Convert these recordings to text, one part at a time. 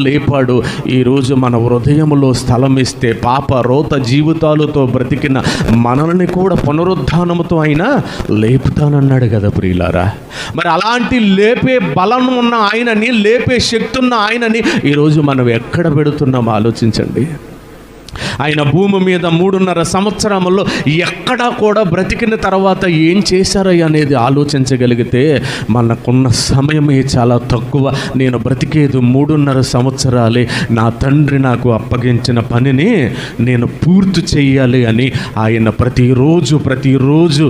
లేపాడు. ఈరోజు మన హృదయంలో స్థలం ఇస్తే పాప రోత జీవితాలతో బ్రతికిన మనల్ని కూడా పునరుద్ధానముతో ఆయన లేపుతానన్నాడు కదా ప్రియులారా. మరి అలాంటి లేపే బలం ఉన్న ఆయనని, లేపే శక్తి ఉన్న ఆయనని ఈరోజు మనం ఎక్కడ పెడుతున్నాం ఆలోచించండి. ఆయన భూమి మీద 3.5 సంవత్సరములో ఎక్కడా కూడా బ్రతికిన తర్వాత ఏం చేశారయ్య అనేది ఆలోచించగలిగితే మనకున్న సమయమే చాలా తక్కువ. నేను బ్రతికేది 3.5 సంవత్సరాలే, నా తండ్రి నాకు అప్పగించిన పనిని నేను పూర్తి చేయాలి అని ఆయన ప్రతిరోజు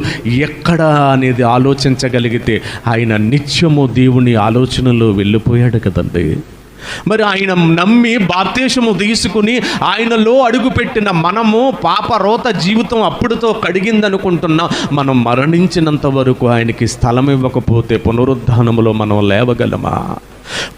ఎక్కడ అనేది ఆలోచించగలిగితే ఆయన నిత్యము దేవుని ఆలోచనలో వెళ్ళిపోయాడు కదండి. మరి ఆయన నమ్మి బాప్తీసము తీసుకుని ఆయనలో అడుగుపెట్టిన మనము పాప రోత జీవితం అప్పుడుతో కడిగిందనుకుంటున్నాం. మనం మరణించినంత వరకు ఆయనకి స్థలం ఇవ్వకపోతే పునరుద్ధానములో మనం లేవగలమా?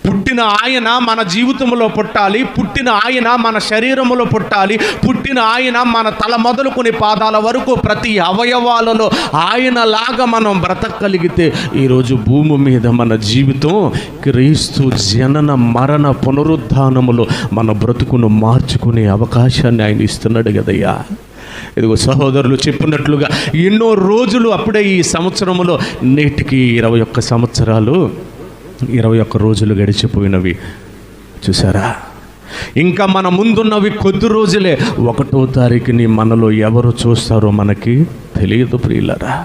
పుట్టిన ఆయన మన జీవితంలో పుట్టాలి, పుట్టిన ఆయన మన శరీరములో పుట్టాలి, పుట్టిన ఆయన మన తల మొదలుకొని పాదాల వరకు ప్రతి అవయవాలలో ఆయనలాగా మనం బ్రతకగలిగితే ఈరోజు భూమి మీద మన జీవితం క్రీస్తు జనన మరణ పునరుద్ధానములో మన బ్రతుకును మార్చుకునే అవకాశాన్ని ఆయన ఇస్తున్నాడు కదయ్యా. ఇదిగో సహోదరులు చెప్పినట్లుగా ఎన్నో రోజులు అప్పుడే ఈ సంవత్సరములో నేటికి 21 సంవత్సరాలు 21 రోజులు గడిచిపోయినవి చూసారా. ఇంకా మన ముందున్నవి కొద్ది రోజులే. 1వ తారీఖుని మనలో ఎవరు చూస్తారో మనకి తెలియదు ప్రియులారా.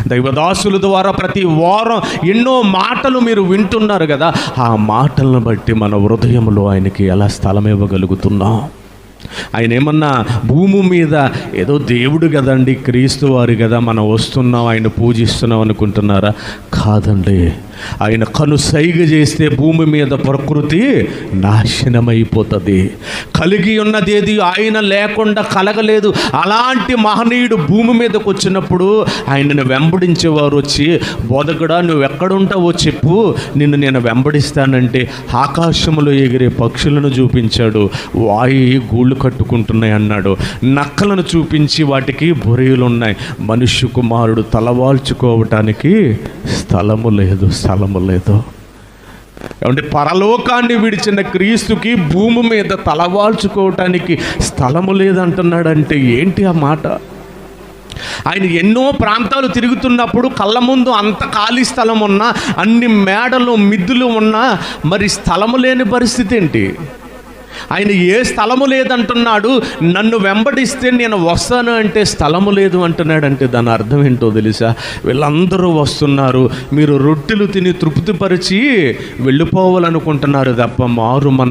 దైవదాసుల ద్వారా ప్రతి వారం ఎన్నో మాటలు మీరు వింటున్నారు కదా. ఆ మాటలను బట్టి మన హృదయంలో ఆయనకి ఎలా స్థలం ఇవ్వగలుగుతున్నాం? ఆయన ఏమన్నా భూమి మీద ఏదో దేవుడు కదండి, క్రీస్తు వారు కదా, మనం వస్తున్నాం ఆయన పూజిస్తున్నాం అనుకుంటున్నారా? కాదండి. ఆయన కనుసైగ చేస్తే భూమి మీద ప్రకృతి నాశనమైపోతుంది. కలిగి ఉన్నదేది ఆయన లేకుండా కలగలేదు. అలాంటి మహనీయుడు భూమి మీదకి వచ్చినప్పుడు ఆయనను వెంబడించేవారు వచ్చి, బోధకుడా నువ్వు ఎక్కడుంటావో చెప్పు, నిన్ను నేను వెంబడిస్తానంటే ఆకాశంలో ఎగిరే పక్షులను చూపించాడు. వాయి గూళ్ళు కట్టుకుంటున్నాయి అన్నాడు. నక్కలను చూపించి వాటికి బొరియలు ఉన్నాయి. మనుష్య కుమారుడు తలవాల్చుకోవటానికి స్థలము లేదు. ఏమంటే పరలోకాన్ని విడిచిన క్రీస్తుకి భూమి మీద తలవాల్చుకోవటానికి స్థలము లేదంటున్నాడంటే ఏంటి ఆ మాట? ఆయన ఎన్నో ప్రాంతాలు తిరుగుతున్నప్పుడు కళ్ళ ముందు అంత ఖాళీ స్థలం ఉన్నా, అన్ని మేడలు మిద్దులు ఉన్నా మరి స్థలము లేని పరిస్థితి ఏంటి? ఆయన ఏ స్థలము లేదంటున్నాడు. నన్ను వెంబడిస్తే నేను వస్తాను అంటే స్థలము లేదు అంటున్నాడు. అంటే దాని అర్థం ఏంటో తెలుసా? వీళ్ళందరూ వస్తున్నారు, మీరు రొట్టెలు తిని తృప్తిపరిచి వెళ్ళిపోవాలనుకుంటున్నారు తప్ప మారు మనసు